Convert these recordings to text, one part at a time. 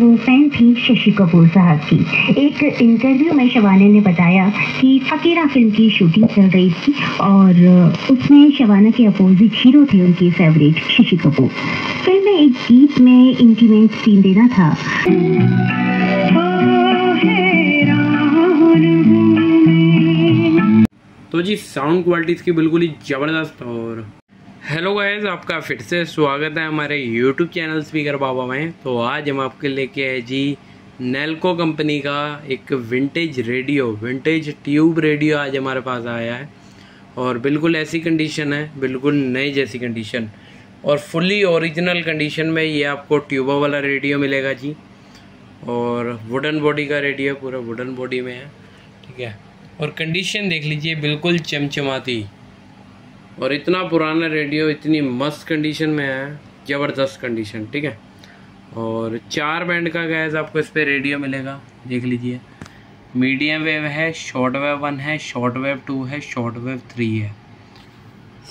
वो फैन थी शशि कपूर साहब की। एक इंटरव्यू में शबाना ने बताया कि फकीरा फिल्म की शूटिंग चल रही थी और उसमें शबाना के अपोजिट हीरो थे उनकी फेवरेट शशि कपूर। फिल्म में एक गीत में इंटीमेट सीन देना था। तो जी साउंड क्वालिटी इसकी बिल्कुल ही ज़बरदस्त। और हेलो गाइस, आपका फिर से स्वागत है हमारे यूट्यूब चैनल स्पीकर बाबा में। तो आज हम आपके लेके आए जी नेल्को कंपनी का एक vintage radio, vintage tube radio आज हमारे पास आया है। और बिल्कुल ऐसी कंडीशन है, बिल्कुल नई जैसी कंडीशन और फुल्ली ओरिजिनल कंडीशन में ये आपको ट्यूबो वाला रेडियो मिलेगा जी। और वुडन बॉडी का रेडियो, पूरा वुडन बॉडी में है, ठीक है। और कंडीशन देख लीजिए, बिल्कुल चमचमाती। और इतना पुराना रेडियो इतनी मस्त कंडीशन में है, ज़बरदस्त कंडीशन, ठीक है। और 4 बैंड का गैस आपको इस पर रेडियो मिलेगा, देख लीजिए। मीडियम वेव है, शॉर्ट वेव 1 है, शॉर्ट वेव 2 है, शॉर्ट वेव 3 है।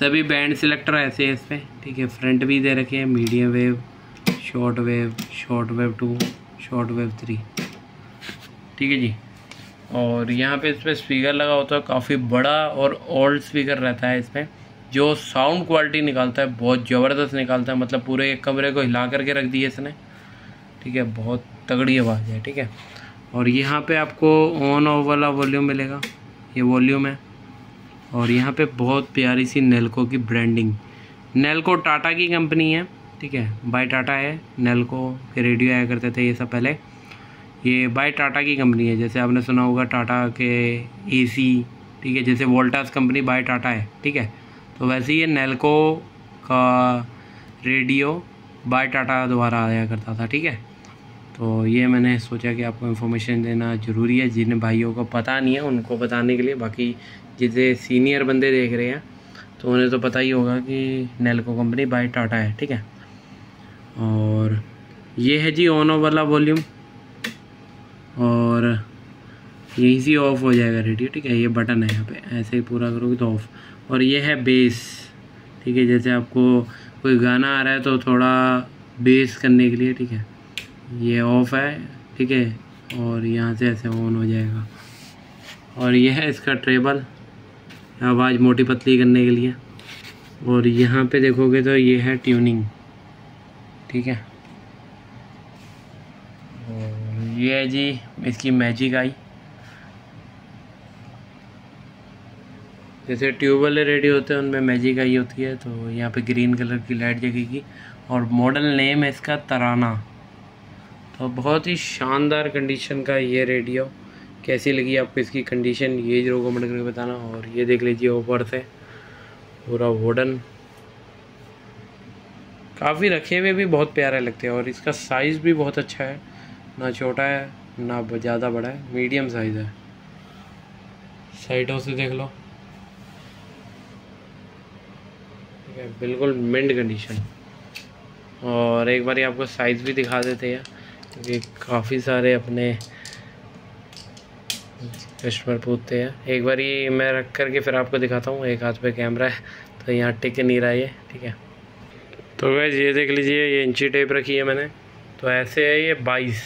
सभी बैंड सिलेक्टर ऐसे है इस पर, ठीक है। फ्रंट भी दे रखे हैं, medium wave, short wave 2, short wave 3, ठीक है जी। और यहाँ पे इस पर स्पीकर लगा होता है, काफ़ी बड़ा और ओल्ड स्पीकर रहता है इस पर, जो साउंड क्वालिटी निकालता है बहुत ज़बरदस्त निकालता है। मतलब पूरे एक कमरे को हिला करके रख दिया इसने, ठीक है। बहुत तगड़ी आवाज़ है, ठीक है। और यहाँ पे आपको ऑन ऑफ वाला वॉल्यूम मिलेगा, ये वॉल्यूम है। और यहाँ पे बहुत प्यारी सी नेल्को की ब्रांडिंग। नेल्को टाटा की कंपनी है, ठीक है, बाय टाटा है। नेल्को के रेडियो आया करते थे ये सब पहले, ये बाय टाटा की कंपनी है। जैसे आपने सुना होगा टाटा के एसी, ठीक है, जैसे वोल्टास कंपनी बाय टाटा है, ठीक है। तो वैसे ही ये नेल्को का रेडियो बाय टाटा द्वारा आया करता था, ठीक है। तो ये मैंने सोचा कि आपको इन्फॉर्मेशन देना ज़रूरी है, जिन भाइयों को पता नहीं है उनको बताने के लिए। बाकी जिसे सीनियर बंदे देख रहे हैं तो उन्हें तो पता ही होगा कि नेल्को कंपनी बाय टाटा है, ठीक है। और ये है जी ऑन ऑफ वाला वॉल्यूम, और यहीं से ऑफ हो जाएगा रेडियो, ठीक है। ये बटन है यहाँ पे, ऐसे ही पूरा करोगे तो ऑफ। और ये है बेस, ठीक है। जैसे आपको कोई गाना आ रहा है तो थोड़ा बेस करने के लिए, ठीक है, ये ऑफ है, ठीक है। और यहाँ से ऐसे ऑन हो जाएगा। और ये है इसका ट्रेबल, आवाज़ मोटी पतली करने के लिए। और यहाँ पे देखोगे तो ये है ट्यूनिंग, ठीक है। और ये है जी इसकी मैजिक आई। जैसे ट्यूब वाले रेडियो होते हैं उनमें मैजिक आई होती है, तो यहाँ पे ग्रीन कलर की लाइट जगेगी। और मॉडल नेम है इसका तराना। तो बहुत ही शानदार कंडीशन का ये रेडियो। कैसी लगी आपको इसकी कंडीशन, ये जरूर कमेंट करके बताना। और ये देख लीजिए ऊपर से पूरा वुडन, काफ़ी रखे हुए भी बहुत प्यारे लगते हैं। और इसका साइज़ भी बहुत अच्छा है, ना छोटा है ना ज़्यादा बड़ा है, मीडियम साइज़ है। साइडों से देख लो, ठीक है, बिल्कुल मिंट कंडीशन। और एक बार आपको साइज़ भी दिखा देते हैं, क्योंकि काफ़ी सारे अपने कस्टमर पूछते हैं। एक बार ये मैं रख करके फिर आपको दिखाता हूँ। एक हाथ पे कैमरा है तो यहाँ टिक नहीं रहा ये, ठीक है। तो गाइस ये देख लीजिए, ये इंची टेप रखी है मैंने। तो ऐसे है ये 22,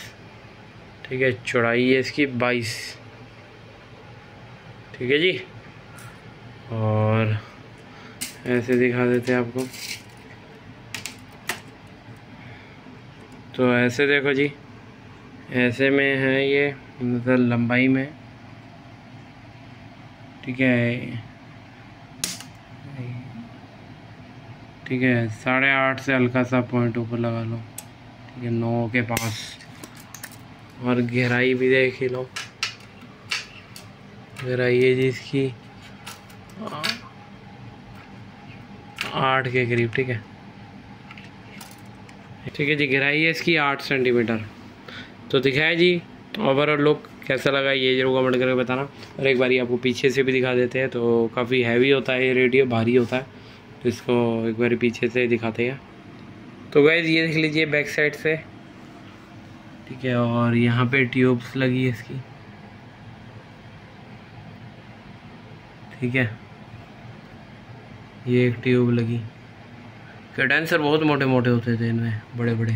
ठीक है, चौड़ाई है इसकी 22, ठीक है जी। और ऐसे दिखा देते हैं आपको। तो ऐसे देखो जी, ऐसे में है ये, मतलब लंबाई में, ठीक है, ठीक है। 8.5 से हल्का सा पॉइंट ऊपर लगा लो, ठीक है, 9 के पास। और गहराई भी देख ही लो, गहराई है जी इसकी 8 के करीब, ठीक है, ठीक है जी। गहराई है इसकी 8 सेंटीमीटर। तो दिखाया जी ओवरऑल लुक कैसा लगा, ये जरूर कमेंट करके बताना। और एक बारी आपको पीछे से भी दिखा देते हैं। तो काफ़ी हैवी होता है ये रेडियो, भारी होता है, तो इसको एक बारी पीछे से दिखाते हैं। तो गाइस ये देख लीजिए बैक साइड से, ठीक है। और यहाँ पे ट्यूब्स लगी है इसकी, ठीक है, ये एक ट्यूब लगी। कंडेंसर बहुत मोटे मोटे होते थे इनमें, बड़े बड़े।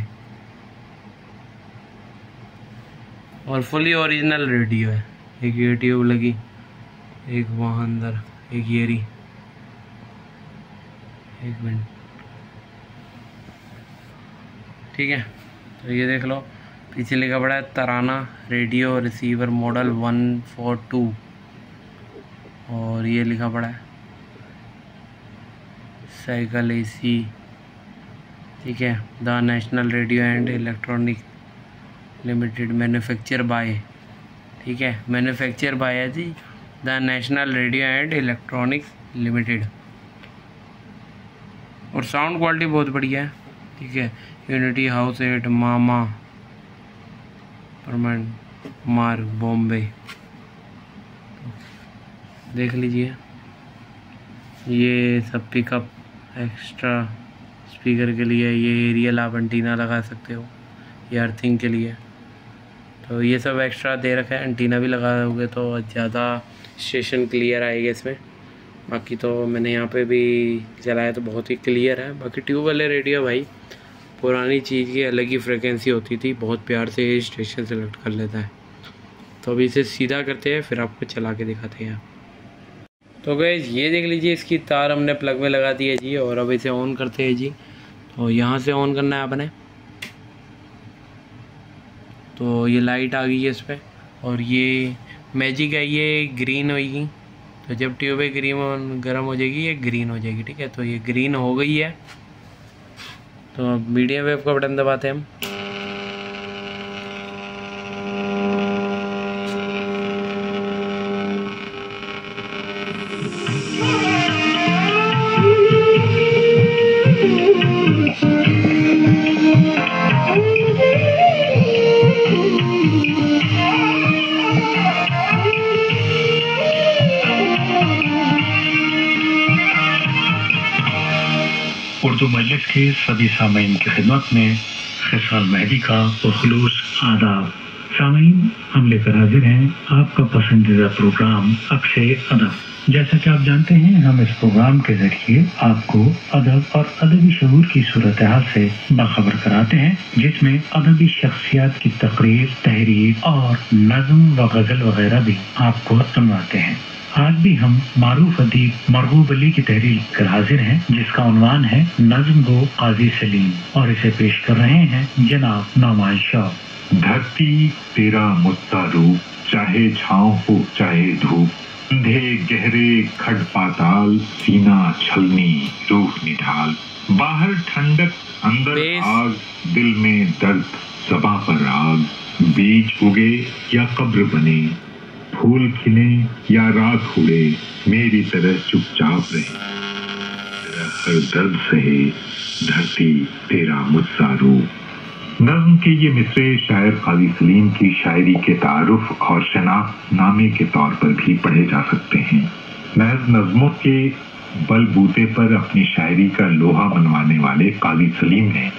और फुली ओरिजिनल रेडियो है। एक ये ट्यूब लगी, एक वहाँ अंदर, एक ये रही। एक मिनट, ठीक है। तो ये देख लो, पीछे लिखा पड़ा है तराना रेडियो रिसीवर मॉडल 142 और ये लिखा पड़ा है साइकिल AC, ठीक है। The National Radio and Electronic Limited, manufacture by, ठीक है, मैन्युफैक्चर बाय है जी, the National Radio and Electronics Limited. और साउंड क्वालिटी बहुत बढ़िया है, ठीक है। यूनिटी हाउस 8 मामा परमानेंट मार्ग बॉम्बे, देख लीजिए। ये सब पिकअप एक्स्ट्रा स्पीकर के लिए, ये एरियल आप एंटीना लगा सकते हो, ये अर्थिंग के लिए। तो ये सब एक्स्ट्रा दे रखा है, एंटीना भी लगाओगे तो ज़्यादा स्टेशन क्लियर आएगा इसमें। बाकी तो मैंने यहाँ पे भी चलाया तो बहुत ही क्लियर है। बाकी ट्यूब वाले रेडियो भाई पुरानी चीज़ की अलग ही फ्रिक्वेंसी होती थी, बहुत प्यार से स्टेशन सेलेक्ट कर लेता है। तो अभी इसे सीधा करते हैं, फिर आपको चला के दिखाते हैं। तो गाइस ये देख लीजिए, इसकी तार हमने प्लग में लगा दी है जी, और अब इसे ऑन करते हैं जी। तो यहाँ से ऑन करना है आपने। तो ये लाइट आ गई है इस पर, और ये मैजिक है, ये ग्रीन होगी। तो जब ट्यूब ग्रीन गर्म हो जाएगी, ये ग्रीन हो जाएगी, ठीक है। तो ये ग्रीन हो गई है। तो अब मीडियम वेव का बटन दबाते हैं हम। उर्दू मजलिस के सभी सामीन की खिदमत में खिसाल मेहदी का खुलूस आदाब। सामीन, हम लेकर हाजिर हैं आपका पसंदीदा प्रोग्राम अक्से अदब। जैसा कि आप जानते हैं, हम इस प्रोग्राम के जरिए आपको अदब और अदबी शऊर की सूरत हाल से बाखबर कराते हैं, जिसमें अदबी शख्सियत की तकरीर, तहरीर और नज़्म व गज़ल वगैरह भी आपको सुनवाते हैं। आज भी हम मारूफ अदीब मरगूब अली की तहरीर कर हाजिर हैं, जिसका उन्वान है नज़्म गो काजी सलीम, और इसे पेश कर रहे हैं जनाब नौमान शाह। धरती तेरा मुत्ता रूप, चाहे छाँव हो चाहे धूप, अंधे गहरे खड पाताल, सीना छलनी रूह निढाल, बाहर ठंडक अंदर आग, दिल में दर्द ज़बां पर आग, बीज उगे या कब्र बने, फूल खिले या रात उड़े, मेरी तरह चुपचाप रहे, तेरा हर दर्द सहे, धरती तेरा मुझसा रूप। नज़्म के ये मिसरे शायर काजी सलीम की शायरी के तारुफ और शनाख्त नामे के तौर पर भी पढ़े जा सकते हैं। महज नज़्मों के बलबूते पर अपनी शायरी का लोहा मनवाने वाले काजी सलीम ने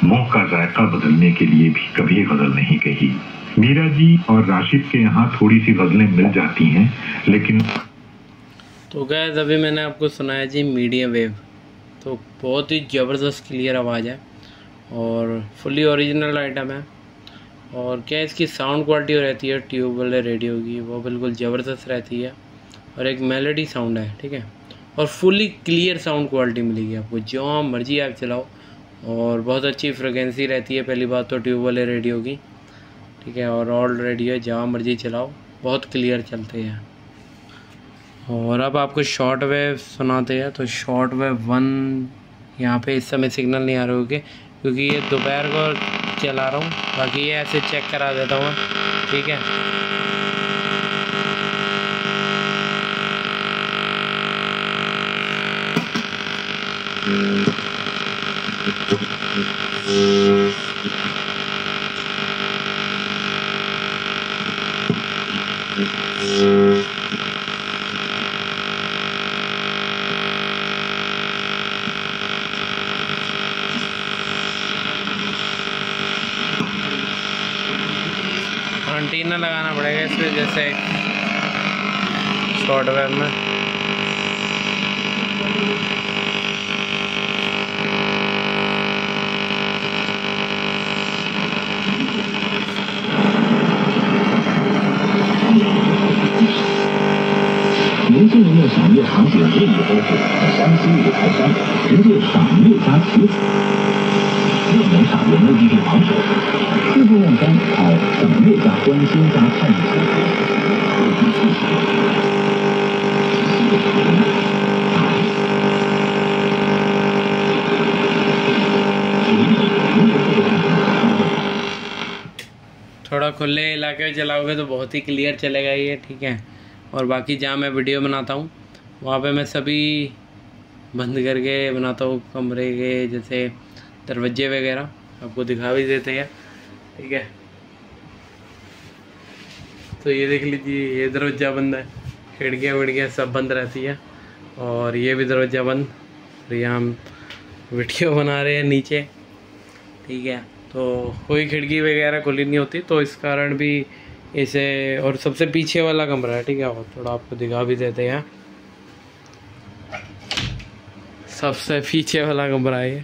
मुंह का जायका बदलने के लिए भी कभी गज़ल नहीं कही। मीरा जी और राशिद के यहाँ थोड़ी सी गज़लें मिल जाती हैं, लेकिन तो गाइस अभी मैंने आपको सुनाया जी मीडियम वेव। तो बहुत ही ज़बरदस्त क्लियर आवाज़ है और फुली ओरिजिनल आइटम है। और क्या इसकी साउंड क्वालिटी रहती है ट्यूब वाले रेडियो की, वो बिल्कुल ज़बरदस्त रहती है, और एक मेलोडी साउंड है, ठीक है। और फुली क्लियर साउंड क्वालिटी मिलेगी आपको, जो मर्जी आप चलाओ, और बहुत अच्छी फ्रिक्वेंसी रहती है। पहली बात तो ट्यूब वाले रेडियो की, ठीक है। और ऑल रेडियो जहाँ मर्जी चलाओ बहुत क्लियर चलते हैं। और अब आपको शॉर्ट वेव सुनाते हैं। तो शॉर्ट वेव 1 यहाँ पे इस समय सिग्नल नहीं आ रहे होंगे, क्योंकि ये दोपहर को चला रहा हूँ। बाकी ये ऐसे चेक करा देता हूँ, ठीक है। एंटीना लगाना पड़ेगा इसमें, जैसे शॉर्ट वेव में। 人的赏月场景日益丰富，湘西五台山凭借赏月加词热门赏月目的地榜首，四部亮山靠赏月加观星加看日出。थोड़ा खुले इलाके में चलाओगे तो बहुत ही क्लियर चलेगा ये, ठीक है। और बाकी जहाँ मैं वीडियो बनाता हूँ वहाँ पे मैं सभी बंद करके बनाता हूँ, कमरे के जैसे दरवाजे वगैरह आपको दिखा भी देते हैं, ठीक है। तो ये देख लीजिए, ये दरवाज़ा बंद है, खिड़कियाँ विड़कियाँ सब बंद रहती है, और ये भी दरवाज़ा बंद। और यहाँ हम वीडियो बना रहे हैं नीचे, ठीक है। तो कोई खिड़की वगैरह खुली नहीं होती, तो इस कारण भी इसे, और सबसे पीछे वाला कमरा है, ठीक है। और थोड़ा आपको दिखा भी देते हैं, सबसे पीछे वाला कमरा है ये।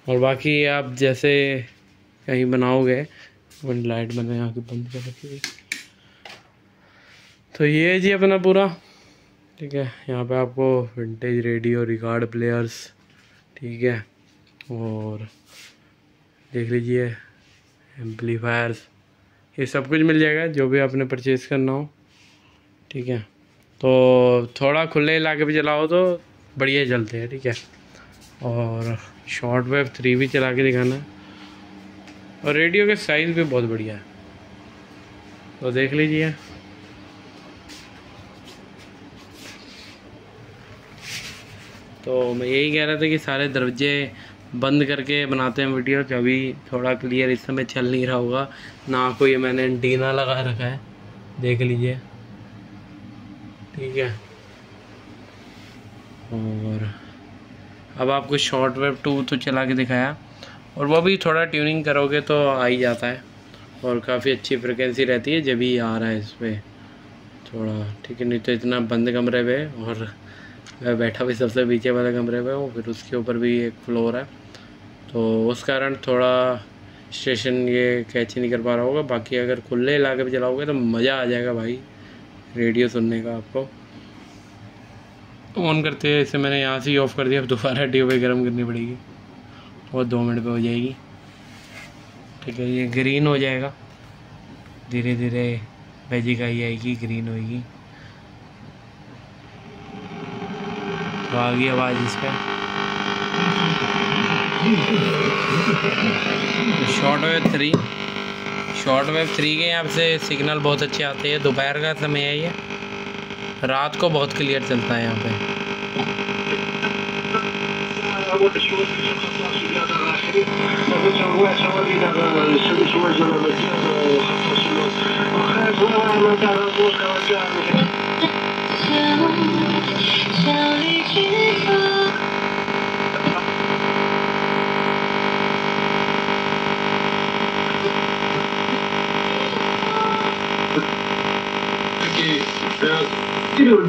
और बाकी आप जैसे कहीं बनाओगे, लाइट मैंने यहाँ की बंद कर रखी है, तो ये जी अपना पूरा, ठीक है। यहाँ पे आपको विंटेज रेडियो, रिकॉर्ड प्लेयर्स, ठीक है, और देख लीजिए एम्पलीफायर्स, ये सब कुछ मिल जाएगा जो भी आपने परचेज़ करना हो, ठीक है। तो थोड़ा खुले इलाके पे चलाओ तो बढ़िया चलते हैं, ठीक है। और शॉर्ट वेव 3 भी चला के दिखाना है, और रेडियो के साइज़ भी बहुत बढ़िया है, तो देख लीजिए। तो मैं यही कह रहा था कि सारे दरवाजे बंद करके बनाते हैं वीडियो, जब भी थोड़ा क्लियर इस समय चल नहीं रहा होगा ना, कोई मैंने एंटीना लगा रखा है, देख लीजिए, ठीक है। और अब आपको शॉर्ट वेव 2 तो चला के दिखाया, और वो भी थोड़ा ट्यूनिंग करोगे तो आ ही जाता है, और काफ़ी अच्छी फ्रिक्वेंसी रहती है जब भी आ रहा है इस पर थोड़ा, ठीक है। नहीं तो इतना बंद कमरे पे, और मैं बैठा भी सबसे पीछे वाले कमरे पे हूँ, फिर उसके ऊपर भी एक फ्लोर है, तो उस कारण थोड़ा स्टेशन ये कैच नहीं कर पा रहा होगा। बाकी अगर खुले इलाके पे चलाओगे तो मज़ा आ जाएगा भाई रेडियो सुनने का आपको। ऑन करते हैं इसे, मैंने यहाँ से ही ऑफ़ कर दिया, अब दोबारा ट्यूब गर्म करनी पड़ेगी, और 2 मिनट पे हो जाएगी, ठीक है। ये ग्रीन हो जाएगा, धीरे धीरे मैजिक आई आएगी, ग्रीन होएगी, तो आ गई आवाज़ इसका। शॉर्ट वेव 3 के यहाँ से सिग्नल बहुत अच्छे आते हैं, दोपहर का समय है ये, रात को बहुत क्लियर चलता है यहाँ पे।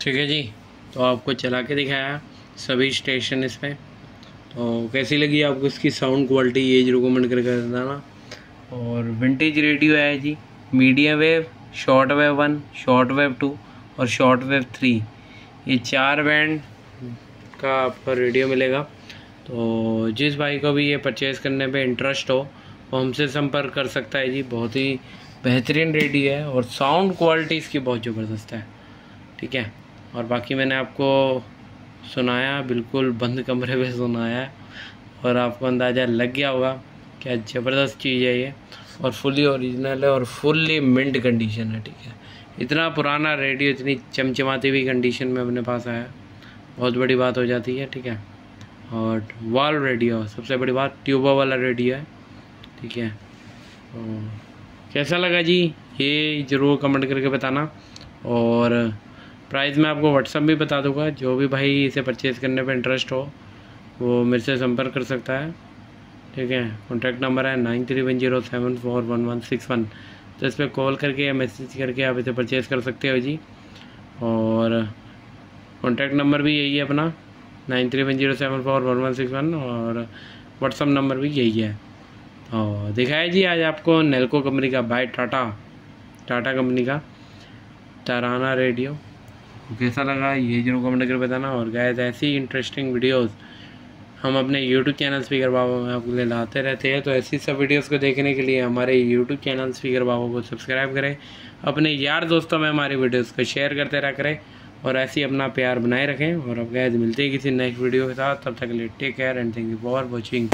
ठीक है जी। तो आपको चला के दिखाया सभी स्टेशन इस पर, तो कैसी लगी आपको इसकी साउंड क्वालिटी, ये जरूर कमेंट करके बताना। और विंटेज रेडियो है जी, medium wave, short wave 1, short wave 2 और शॉर्ट वेव 3, ये 4 बैंड का आपका रेडियो मिलेगा। तो जिस भाई को भी ये परचेज़ करने पे इंटरेस्ट हो वो हमसे संपर्क कर सकता है जी। बहुत ही बेहतरीन रेडियो है, और साउंड क्वालिटी इसकी बहुत ज़बरदस्त है, ठीक है। और बाकी मैंने आपको सुनाया, बिल्कुल बंद कमरे में सुनाया, और आपको अंदाज़ा लग गया होगा क्या ज़बरदस्त चीज़ है ये, और फुली ओरिजिनल है और फुल्ली मिंट कंडीशन है, ठीक है। इतना पुराना रेडियो इतनी चमचमाती हुई कंडीशन में अपने पास आया, बहुत बड़ी बात हो जाती है, ठीक है। और वॉल रेडियो, सबसे बड़ी बात ट्यूबो वाला रेडियो है, ठीक है। तो कैसा लगा जी ये ज़रूर कमेंट करके बताना, और प्राइस मैं आपको व्हाट्सअप भी बता दूंगा। जो भी भाई इसे परचेज़ करने पे इंटरेस्ट हो वो मेरे से संपर्क कर सकता है, ठीक है। कॉन्टैक्ट नंबर है 9310741161। तो इस पर कॉल करके या मैसेज करके आप इसे परचेज़ कर सकते हो जी। और कॉन्टैक्ट नंबर भी यही है अपना 9310741161 और व्हाट्सअप नंबर भी यही है। और दिखाया जी आज आपको नेल्को कंपनी का बाय टाटा कंपनी का तराना रेडियो। कैसा लगा ये जरूर कमेंट करके बताना। और गाइस ऐसी इंटरेस्टिंग वीडियोस हम अपने यूट्यूब चैनल स्पीकर बाबा में आपके लिए लाते रहते हैं। तो ऐसी सब वीडियोस को देखने के लिए हमारे यूट्यूब चैनल स्पीकर बाबा को सब्सक्राइब करें, अपने यार दोस्तों में हमारी वीडियोस को शेयर करते रहा करें और ऐसे ही अपना प्यार बनाए रखें। और अब गाइस मिलते हैं किसी नेक्स्ट वीडियो के साथ, तब तक के लिए take care and thank you for watching.